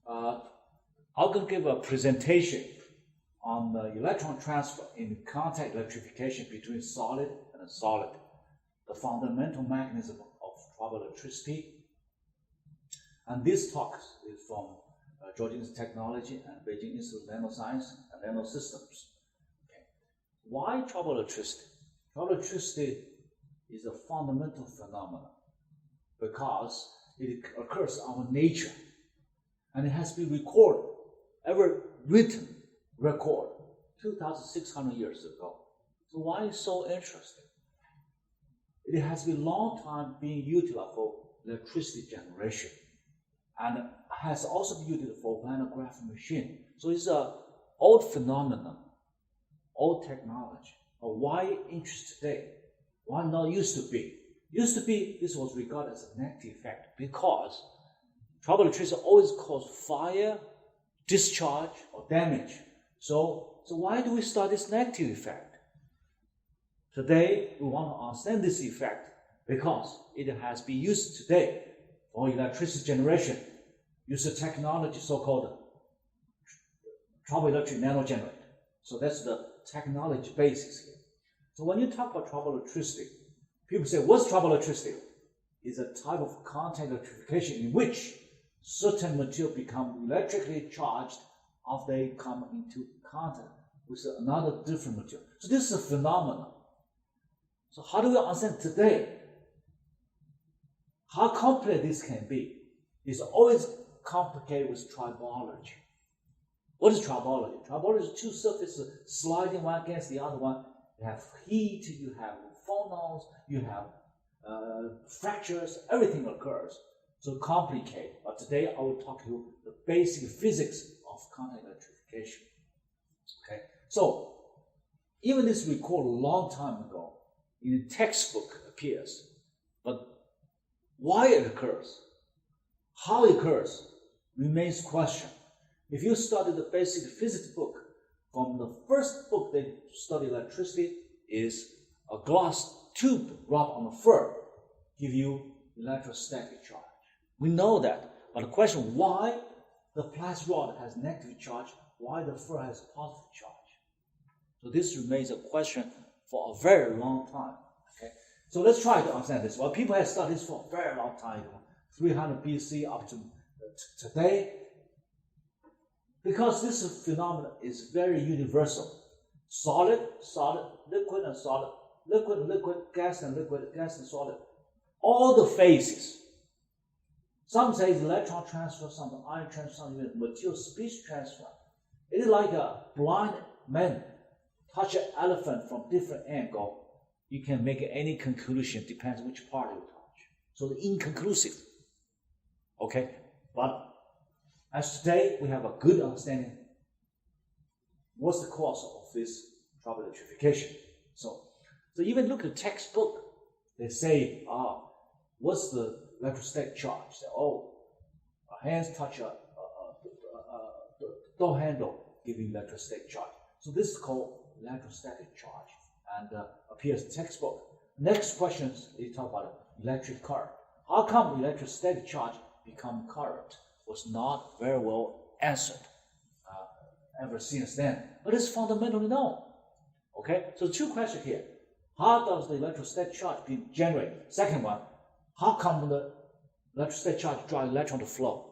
I'm going to give a presentation on the electron transfer in contact electrification between solid and solid, the fundamental mechanism of triboelectricity. And this talk is from Georgia Institute of Technology and Beijing Institute of Nanoscience and Nanosystems. Okay. Why triboelectricity? Triboelectricity is a fundamental phenomenon because it occurs on nature and it has been recorded, ever written record 2,600 years ago. So why is it so interesting? It has been a long time being utilized for electricity generation and has also been utilized for van de Graaff machine. So it's an old phenomenon, old technology. But why interest today? Why not used to be? Used to be, this was regarded as a negative effect because triboelectricity always caused fire, discharge, or damage. So why do we start this negative effect? Today, we want to understand this effect because it has been used today for electricity generation. Use a technology so-called triboelectric nanogenerator. So that's the technology basis here. So when you talk about triboelectricity, people say, what's triboelectricity? It's a type of contact electrification in which certain material become electrically charged after they come into contact with another different material. So this is a phenomenon. So how do we understand today how complex this can be? It's always complicated with tribology. What is tribology? Tribology is two surfaces sliding one against the other one. You have heat, you have phonons, you have fractures, everything occurs. So complicated. But today I will talk to you the basic physics of contact electrification. Okay. So even this recorded a long time ago in a textbook appears, but why it occurs, how it occurs, remains question. If you study the basic physics book, from the first book they study electricity is a glass tube rubbed on the fur, give you electrostatic charge. We know that, but the question why the plastic rod has negative charge, why the fur has positive charge. So this remains a question for a very long time. Okay, so let's try to understand this. Well, people have studied this for a very long time, 300 BC up to today, because this phenomenon is very universal. Solid, solid, liquid and solid, liquid and liquid, gas and liquid, gas and solid. All the phases. Some say it's electron transfer, some ion transfer, some material species transfer. It is like a blind man touch an elephant from different angle. You can make any conclusion, depends which part you touch. So the inconclusive. Okay, but as today we have a good understanding what's the cause of this triboelectrification. So even look at the textbook, they say, what's the electrostatic charge? Say, hands touch a door handle, giving electrostatic charge. So this is called electrostatic charge and appears in textbook. Next question is you talk about electric current. How come electrostatic charge become current? Was not very well answered ever since then, but it's fundamentally known. Okay, so two questions here. How does the electrostatic charge be generated? Second one, how come the electrostatic charge drive electron to flow?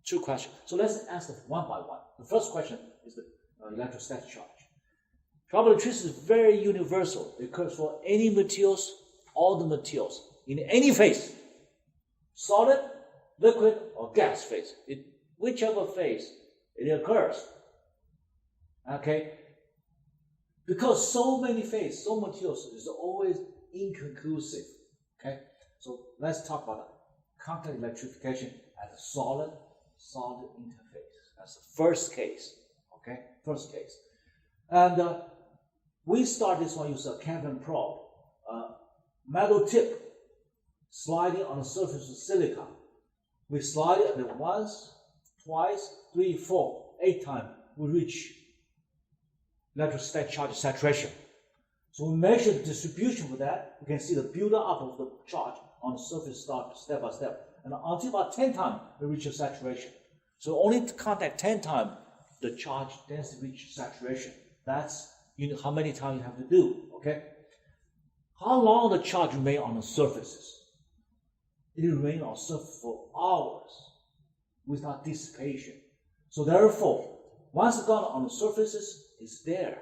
Two questions. So let's answer one by one. The first question is the electrostatic charge. Triboelectricity is very universal. It occurs for any materials, all the materials, in any phase. Solid, liquid, or gas phase. Whichever phase it occurs. Okay? Because so many phases, so materials is always inconclusive. Okay? So let's talk about contact electrification as a solid-solid interface. That's the first case. Okay? First case. And we start this one using a carbon probe. Metal tip sliding on the surface of silicon. We slide it once, twice, 3, 4, 8 times. We reach electrostatic charge saturation. So we measure the distribution for that. We can see the build-up of the charge on the surface step by step. And until about 10 times, we reach a saturation. So only to contact 10 times the charge density reach saturation. That's how many times you have to do, okay? How long the charge remain on the surfaces? It remains on the surface for hours without dissipation. So therefore, once it's gone on the surfaces, it's there.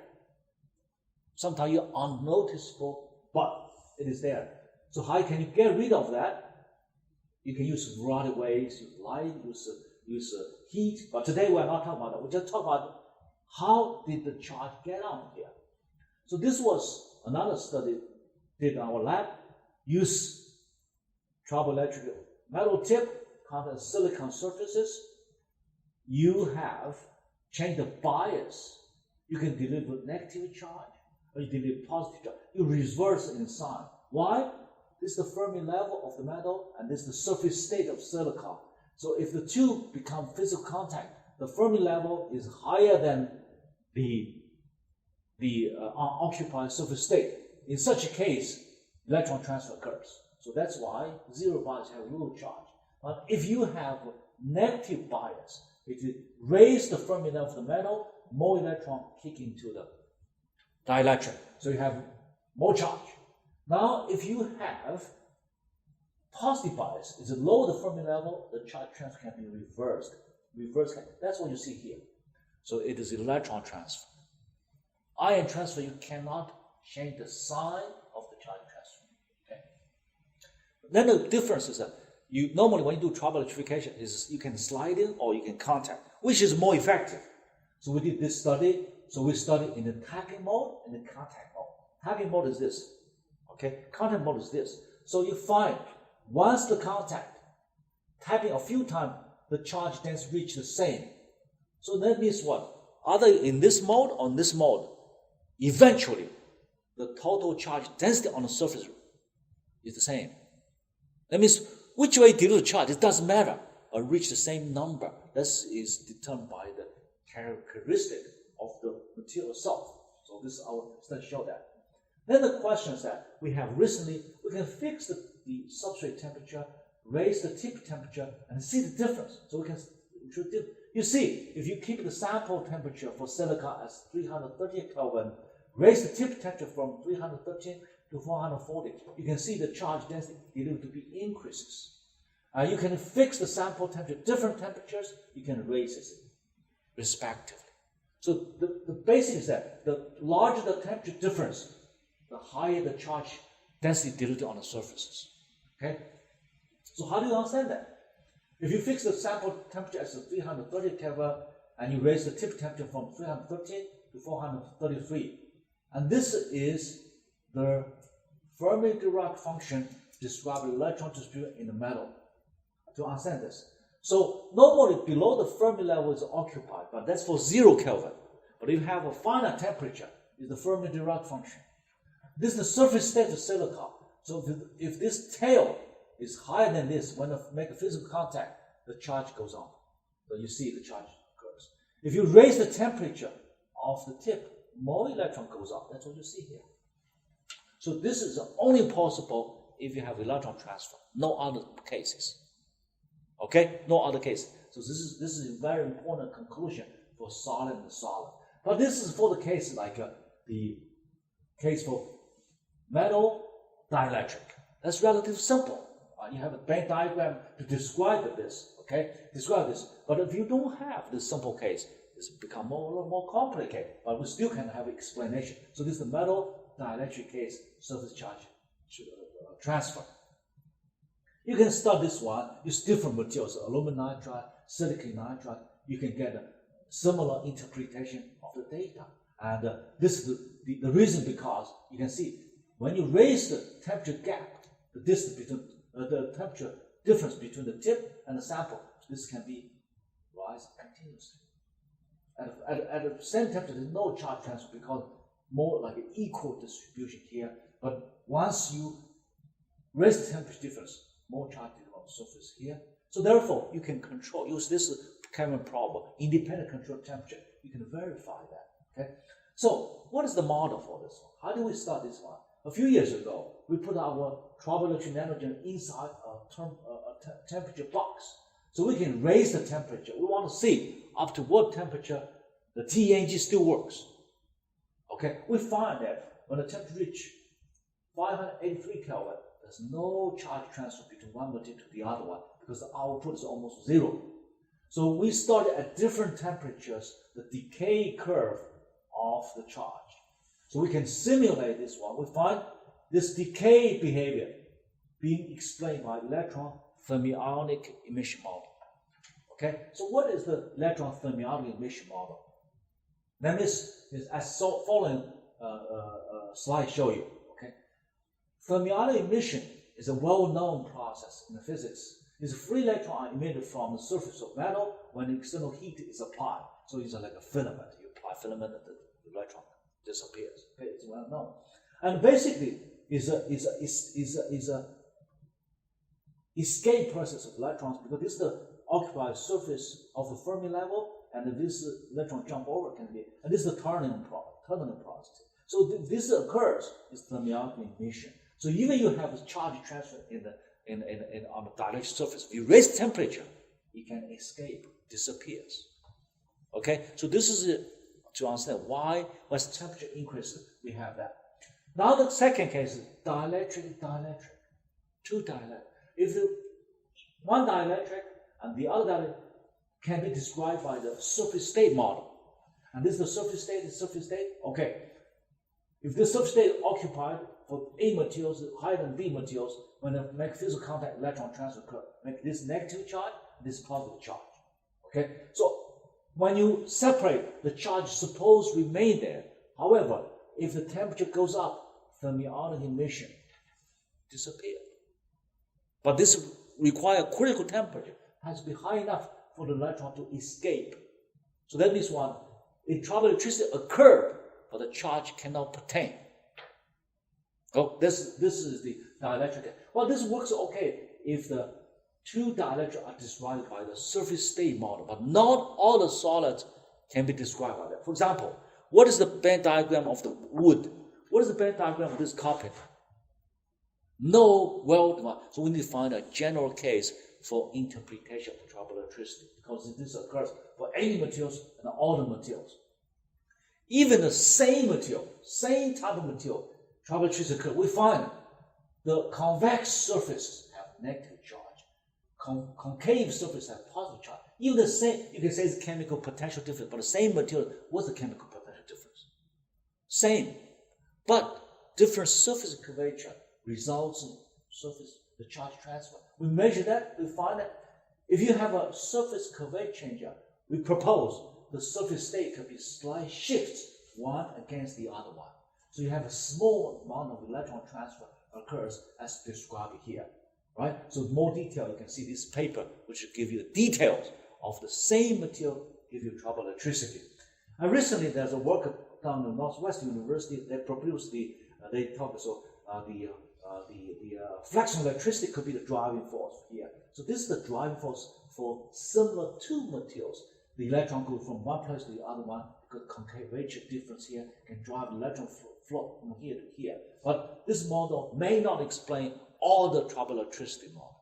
Sometimes you're unnoticeable, but it is there. So how can you get rid of that? You can use a variety of ways, use light, use heat. But today we're not talking about that. We just talk about how did the charge get on here. So this was another study did in our lab. Use triboelectric metal tip, contact silicon surfaces. You have changed the bias. You can deliver negative charge, or you deliver positive charge. You reverse it in sign. Why? This is the Fermi level of the metal, and this is the surface state of silicon. So if the two become physical contact, the Fermi level is higher than the unoccupied surface state. In such a case, electron transfer occurs. So that's why zero bias have low charge. But if you have negative bias, it raises the Fermi level of the metal, more electron kick into the dielectric. So you have more charge. Now, if you have positive bias, it's low the Fermi level, the charge transfer can be reversed. That's what you see here. So it is electron transfer. Ion transfer, you cannot change the sign of the charge transfer. Okay. Then the difference is that you normally when you do triboelectrification is you can slide in or you can contact, which is more effective. So we did this study. So we studied in the tapping mode and the contact mode. Tapping mode is this. Okay, contact mode is this. So you find once the contact, tapping a few times, the charge density reach the same. So that means what? Either in this mode or in this mode, eventually the total charge density on the surface is the same. That means which way you deliver the charge, it doesn't matter, or reach the same number. This is determined by the characteristic of the material itself. So this is our study show that. Then the question is that we have recently, we can fix the substrate temperature, raise the tip temperature, and see the difference. So we can, you see, if you keep the sample temperature for silicon as 330 Kelvin, raise the tip temperature from 313 to 440, you can see the charge density delivered to be increases. You can fix the sample temperature, different temperatures, you can raise it respectively. So the basic is that the larger the temperature difference, the higher the charge density delivered on the surfaces. Okay? So how do you understand that? If you fix the sample temperature as 330 Kelvin and you raise the tip temperature from 313 to 433, and this is the Fermi-Dirac function describing electron distribution in the metal. To understand this. So normally below the Fermi level is occupied, but that's for 0 Kelvin. But if you have a finite temperature, it's the Fermi-Dirac function. This is the surface state of silicon. So if this tail is higher than this, when you make a physical contact, the charge goes on. So you see the charge occurs. If you raise the temperature of the tip, more electron goes up. That's what you see here. So this is only possible if you have electron transfer. No other cases. Okay? No other case. So this is a very important conclusion for solid and solid. But this is for the case like the case for metal dielectric. That's relatively simple. You have a Venn diagram to describe this. Okay? Describe this. But if you don't have this simple case, it's become a little more complicated. But we still can have explanation. So this is the metal dielectric case, surface charge transfer. You can start this one, use different materials, aluminum nitride, silicon nitride. You can get a similar interpretation of the data. And this is the reason because you can see when you raise the temperature gap, the distance between the temperature difference between the tip and the sample, this can be rise continuously. At the same temperature, there's no charge transfer because more like an equal distribution here. But once you raise the temperature difference, more charge on the surface here. So therefore, you can control, use this Kelvin problem, independent control temperature. You can verify that. Okay. So what is the model for this one? How do we start this one? A few years ago, we put our triboelectric nanogen inside a temperature box. So we can raise the temperature. We want to see up to what temperature the TNG still works. Okay, we find that when the temperature reaches 583 Kelvin, there's no charge transfer between one material to the other one because the output is almost zero. So we started at different temperatures the decay curve of the charge. So we can simulate this one. We find this decay behavior being explained by electron thermionic emission model. Okay, so what is the electron thermionic emission model? Let me, as following slide show you. Okay, thermionic emission is a well-known process in physics. It's a free electron emitted from the surface of metal when external heat is applied. So it's like a filament. You apply filament, and the electron disappears. Okay, it's well known, and basically is a escape process of electrons because this is the occupied surface of the Fermi level, and this electron jump over can be, and this is the tunneling process. So this occurs is thermionic emission. So even you have a charge transfer on the dielectric surface, if you raise temperature, it can escape, disappears. Okay, so this is it, to understand why as temperature increases, we have that. Now the second case is dielectric, two dielectric. If one dielectric and the other dielectric can be described by the surface state model. And this is the surface state, okay. If the surface state is occupied for A materials higher than B materials, when they make physical contact, electron transfer occur, make this negative charge, this positive charge. Okay, so when you separate, the charge supposed to remain there. However, if the temperature goes up, thermionic emission disappears. But this requires critical temperature, has to be high enough for the electron to escape. So that means one, if triboelectricity occurred, but the charge cannot pertain. Oh, this is the dielectric. Well, this works okay if the two dielectrics are described by the surface state model, but not all the solids can be described by that. For example, what is the Venn diagram of the wood? What is the Venn diagram of this carpet? No well-defined. So we need to find a general case for interpretation of triboelectricity because this occurs for any materials and all the materials. Even the same material, same type of material, triboelectricity occurs. We find the convex surfaces have negative charge. Concave surface have positive charge. Even the same, you can say it's chemical potential difference, but the same material, what's the chemical potential difference? Same, but different surface curvature results in the charge transfer. We measure that, we find that if you have a surface curvature changer, we propose the surface state could be slight shifts one against the other one. So you have a small amount of electron transfer occurs as described here, right? So more detail, you can see this paper, which will give you the details of the same material, give you triboelectricity. And recently, there's a work done at Northwestern University. They produced the flexion electricity could be the driving force here. So this is the driving force for similar two materials. The electron goes from one place to the other one because concavature difference here can drive the electron flow from here to here. But this model may not explain all the triboelectricity model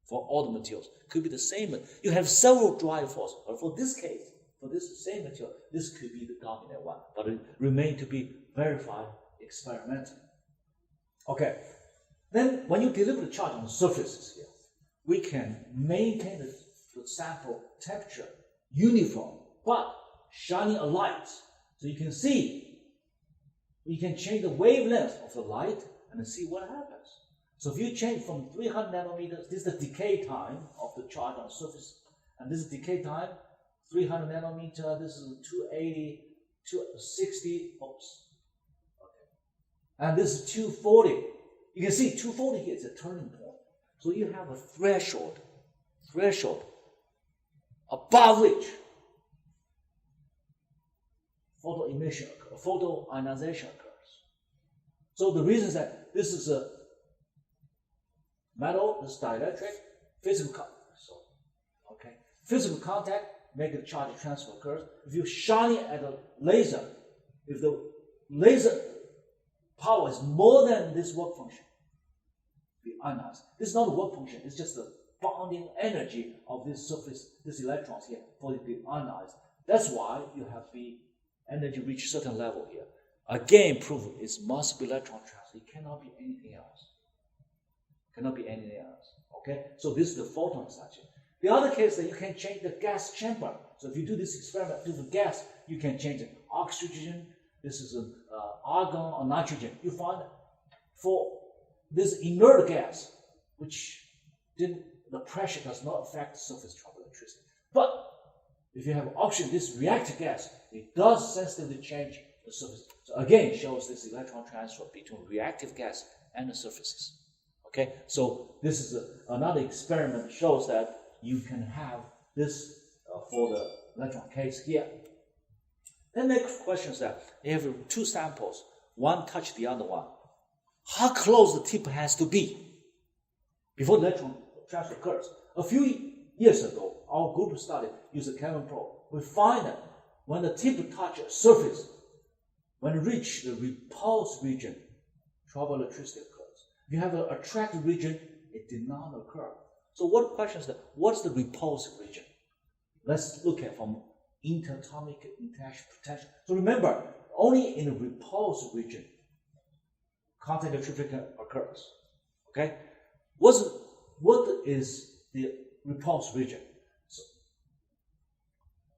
for all the materials. Could be the same. You have several driving forces, but for this case, for this same material, this could be the dominant one, but it remains to be verified experimentally. Okay. Then when you deliver the charge on the surfaces here, we can maintain the sample temperature uniform, but shining a light. So you can see, you can change the wavelength of the light and see what happens. So if you change from 300 nanometers, this is the decay time of the charge on the surface, and this is decay time, 300 nanometer, this is 280, 260, oops. Okay. And this is 240. You can see 240 here is a turning point. So you have a threshold above which photoionization occurs. So the reason is that this is a metal, this is dielectric, physical contact, make the charge transfer occurs. If you shine it at a laser, if the laser power is more than this work function, be ionized. This is not a work function, it's just the bonding energy of this surface, these electrons here, for it to be ionized. That's why you have the energy reach certain level here. Again, proof it must be electron transfer. It cannot be anything else. Cannot be anything else. Okay? So this is the photon section. The other case that you can change the gas chamber. So if you do this experiment, do the gas, you can change it. Oxygen, this is an argon or nitrogen. You find for this inert gas, which the pressure does not affect the surface triboelectricity. But if you have oxygen, this reactive gas, it does sensitively change the surface. So again, it shows this electron transfer between reactive gas and the surfaces. Okay, so this is another experiment that shows that you can have this for the electron case here. Then the next question is that you have two samples, one touch the other one. How close the tip has to be before the electron transfer occurs? A few years ago, our group study used a Kelvin probe. We find that when the tip touches a surface, when it reaches the repulsed region, triboelectricity occurs. If you have an attractive region, it did not occur. So what question is that? What's the repulsive region? Let's look at from interatomic interaction potential. So remember, only in the repulsive region, contact electrification occurs. Okay? What is the repulsive region? So,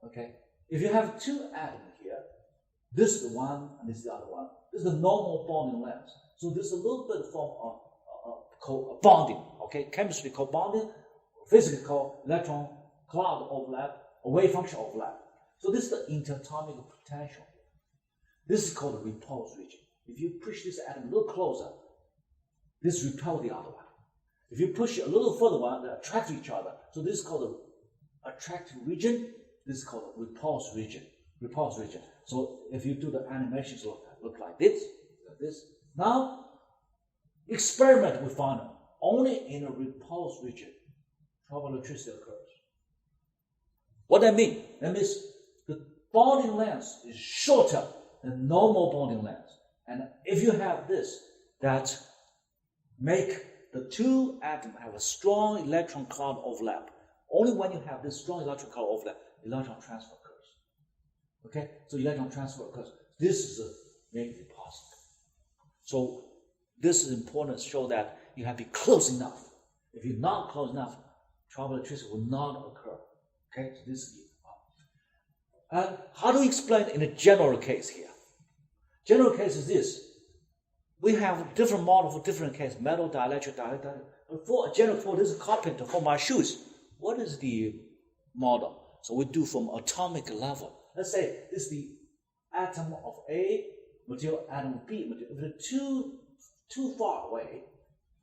okay? If you have two atoms here, this is the one and this is the other one. This is the normal bonding length. So there's a little bit of form of bonding. Okay? Chemistry called bonding, physically called electron cloud overlap, or wave function overlap. So this is the interatomic potential. This is called the repulse region. If you push this atom a little closer, this repel the other one. If you push it a little further one, they attract each other. So this is called the attractive region. This is called the repulse region. Repulse region. So if you do the animations, look like this, like this. Now, experiment we found only in a repulse region, triboelectricity occurs. What that means? That means the bonding length is shorter than normal bonding length. And if you have this, that make the two atoms have a strong electron cloud overlap. Only when you have this strong electron cloud overlap, electron transfer occurs. Okay? So electron transfer occurs. This is making it possible. So this is important to show that you have to be close enough. If you're not close enough, triboelectricity will not occur. Okay? So this is the and how do we explain in a general case here? General case is this. We have different model for different cases, metal, dielectric, dielectric. But for a general, for this carpenter, for my shoes, what is the model? So we do from atomic level. Let's say this is the atom of A material, atom of B material. If they're too far away,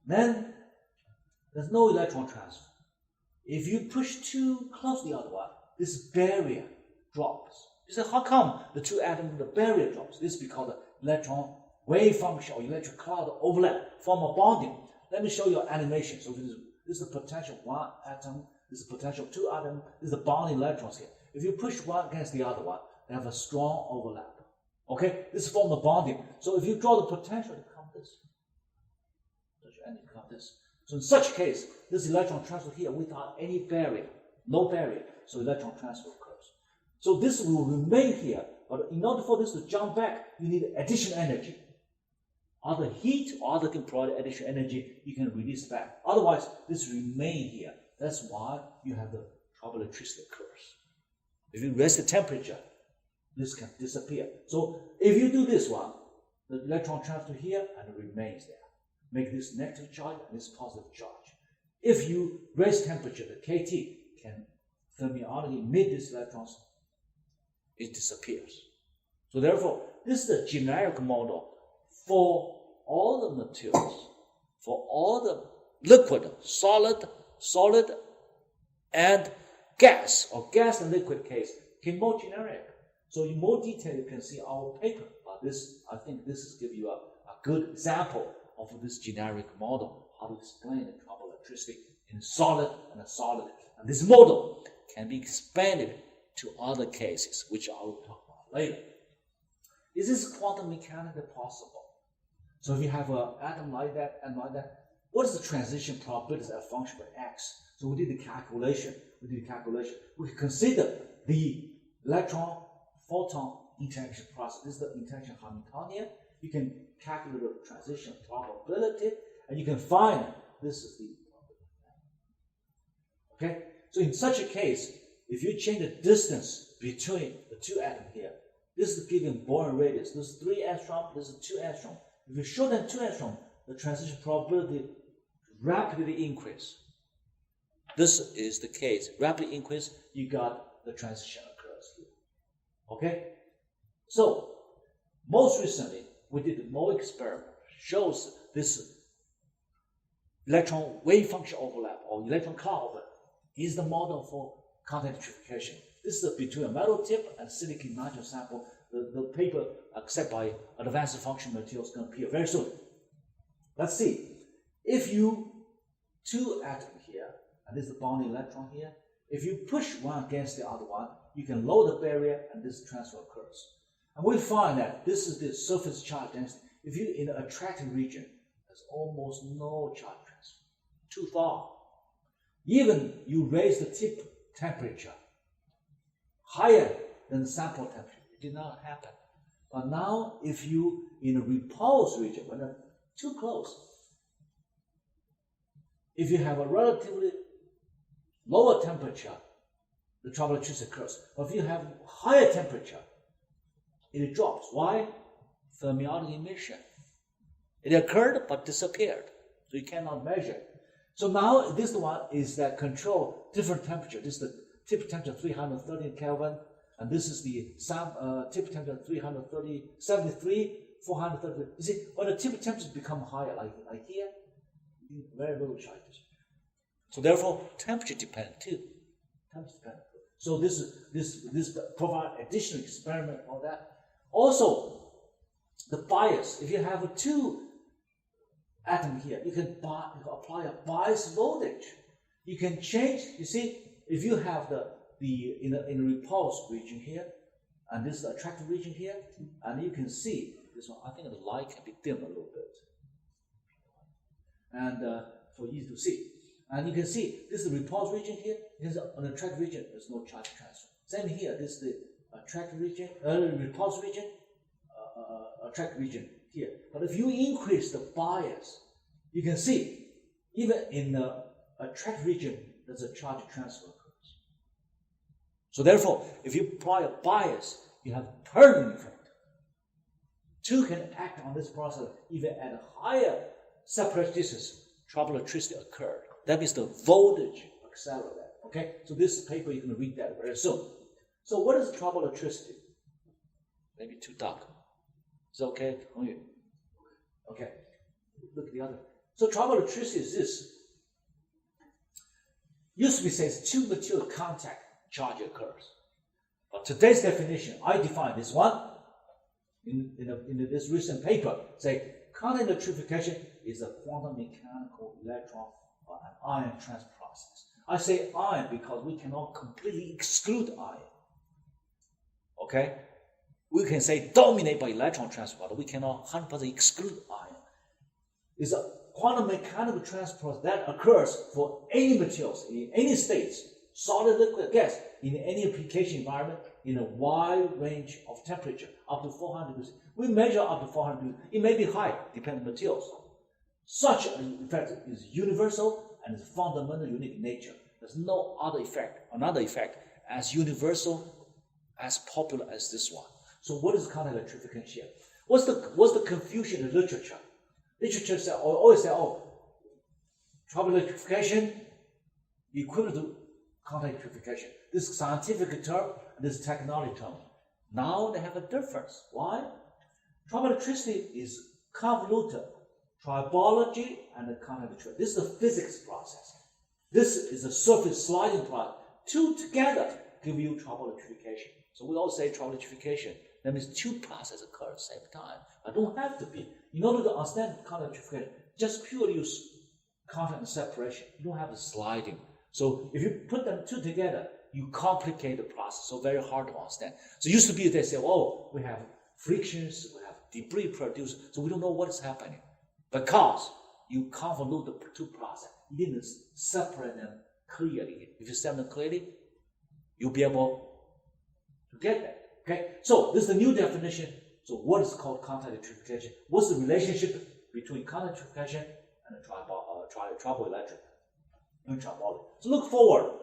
then there's no electron transfer. If you push too close to the other one, this barrier drops. You say, how come the two atoms, the barrier drops? This is because the electron wave function or electric cloud overlap, form a bonding. Let me show you an animation. So this is the potential of one atom, this is the potential of two atoms, this is the bonding electrons here. If you push one against the other one, they have a strong overlap. Okay? This is form of bonding. So if you draw the potential, it comes this. It comes this. So in such case, this electron transfer here without any barrier, no barrier, so electron transfer occurs. So this will remain here, but in order for this to jump back, you need additional energy. Either heat or other can provide additional energy, you can release back. Otherwise, this remain here. That's why you have the triboelectricity occurs. If you raise the temperature, this can disappear. So if you do this one, the electron transfer here and it remains there. Make this negative charge and this positive charge. If you raise temperature, the KT can thermionically emit these electrons, it disappears. So therefore, this is the generic model for all the materials, for all the liquid, solid, and gas, or gas and liquid case, can more generic. So in more detail, you can see our paper. But this, I think this is give you a good example of this generic model, how to explain the triboelectricity in solid and a solid. And this model can be expanded to other cases, which I will talk about later. Is this quantum mechanically possible? So if you have an atom like that and like that, what is the transition probability as a function of x? So we did the calculation. We can consider the electron-photon interaction process. This is the interaction Hamiltonian. You can calculate the transition probability, and you can find this is the probability. Okay? So in such a case, if you change the distance between the two atoms here, this is given Bohr radius. This is 3 angstrom, this is 2 angstrom. If you shorten 2 angstrom, the transition probability rapidly increase. This is the case. Rapidly increase, you got the transition occurs here. Okay? So, most recently, we did more experiment shows this electron wave function overlap or electron cloud overlap is the model for contact electrification. This is between a metal tip and silicon nitrogen sample. The paper accepted by advanced function materials is going to appear very soon. Let's see. If you two atoms here, and this is the bonding electron here, if you push one against the other one, you can lower the barrier and this transfer occurs. And we find that this is the surface charge density. If you're in an attractive region, there's almost no charge transfer. Too far. Even you raise the tip temperature higher than the sample temperature, it did not happen. But now, if you in a repulse region, when they're too close, if you have a relatively lower temperature, the triboelectricity occurs. But if you have higher temperature, it drops. Why? Fermionic emission. It occurred but disappeared, so you cannot measure. So now this one is that control different temperature. This is the tip temperature 330 Kelvin, and this is the tip temperature 73, 430. You see, when the tip temperature become higher, like here, very little charges. So therefore, temperature dependent too. Temperature dependent. So this provide additional experiment on that. Also, the bias. If you have two atoms here, you can apply a bias voltage. You can change. You see, if you have in a repulse region here, and this is the attractive region here, and you can see this one. I think the light can be dimmed a little bit, and for easy to see. And you can see this is the repulse region here. This is an attractive region. There's no charge transfer. Same here. This is the attractive region, repulse region, attractive region here. But if you increase the bias, you can see even in the attractive region, there's a charge transfer occurs. So therefore, if you apply a bias, you have a permanent effect. Two can act on this process even at a higher separate distance. Triboelectricity occurred. That means the voltage accelerates. Okay, so this paper you're going to read that very soon. So what is triboelectricity? Maybe too dark. Is it okay? Okay. Look at the other. So triboelectricity is this. Used to be says two material contact charge occurs. But today's definition, I define this one in this recent paper. Say contact electrification is a quantum mechanical electron or an ion transfer process. I say ion because we cannot completely exclude ion. Okay? We can say dominate by electron transfer, but we cannot 100% exclude ion. It's a quantum mechanical transfer that occurs for any materials, in any states, solid, liquid, gas, in any application environment, in a wide range of temperature, up to 400 degrees. We measure up to 400 degrees. It may be high, depending on materials. Such an effect is universal and is fundamental unique nature. There's no other effect, another effect, as universal, as popular as this one. So what is contact electrification? What's the confusion in literature? Literature always say, triboelectrification equivalent to contact electrification. This is scientific term, and this is technology term. Now they have a difference. Why? Triboelectricity is convoluted tribology and the contact electricity. This is a physics process. This is a surface sliding process. Two together give you triboelectrification. So we all say triboelectrification. That means two processes occur at the same time. I don't have to be. In order to understand contact electrification, just purely use contact and separation. You don't have the sliding. So if you put them two together, you complicate the process. So very hard to understand. So it used to be they say, we have frictions, we have debris produced, so we don't know what is happening. Because you convolute the two process. You need to separate them clearly. If you separate them clearly, you'll be able to get that. Okay, so this is the new definition. So what is called contact electrification? What's the relationship between contact electrification and the triboelectric and tribolic? So look forward.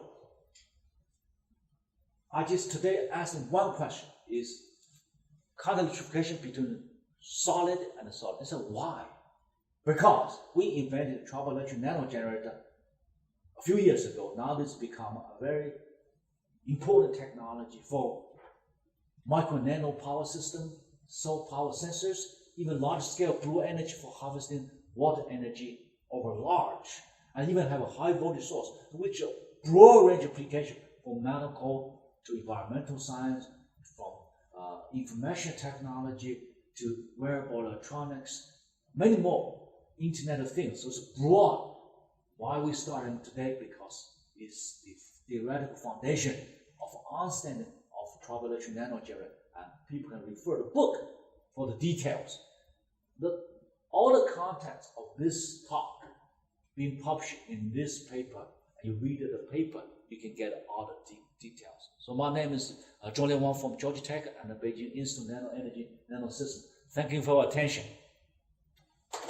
I just today asked one question: is contact electrification between solid and solid? I said why? Because we invented the triboelectric nanogenerator a few years ago. Now this has become a very important technology for micro nano power system, solar power sensors, even large scale blue energy for harvesting water energy over large, and even have a high voltage source, which a broad range of application from medical to environmental science, from information technology to wearable electronics, many more Internet of Things. So it's broad. Why we started today? Because it's the theoretical foundation of understanding of triboelectric nanogenerator, and people can refer to the book for the details. All the contents of this talk being published in this paper, and you read the paper, you can get all the details. So my name is Zhong Lin Wang from Georgia Tech and the Beijing Institute of Nano Energy Nanosystem. Thank you for your attention.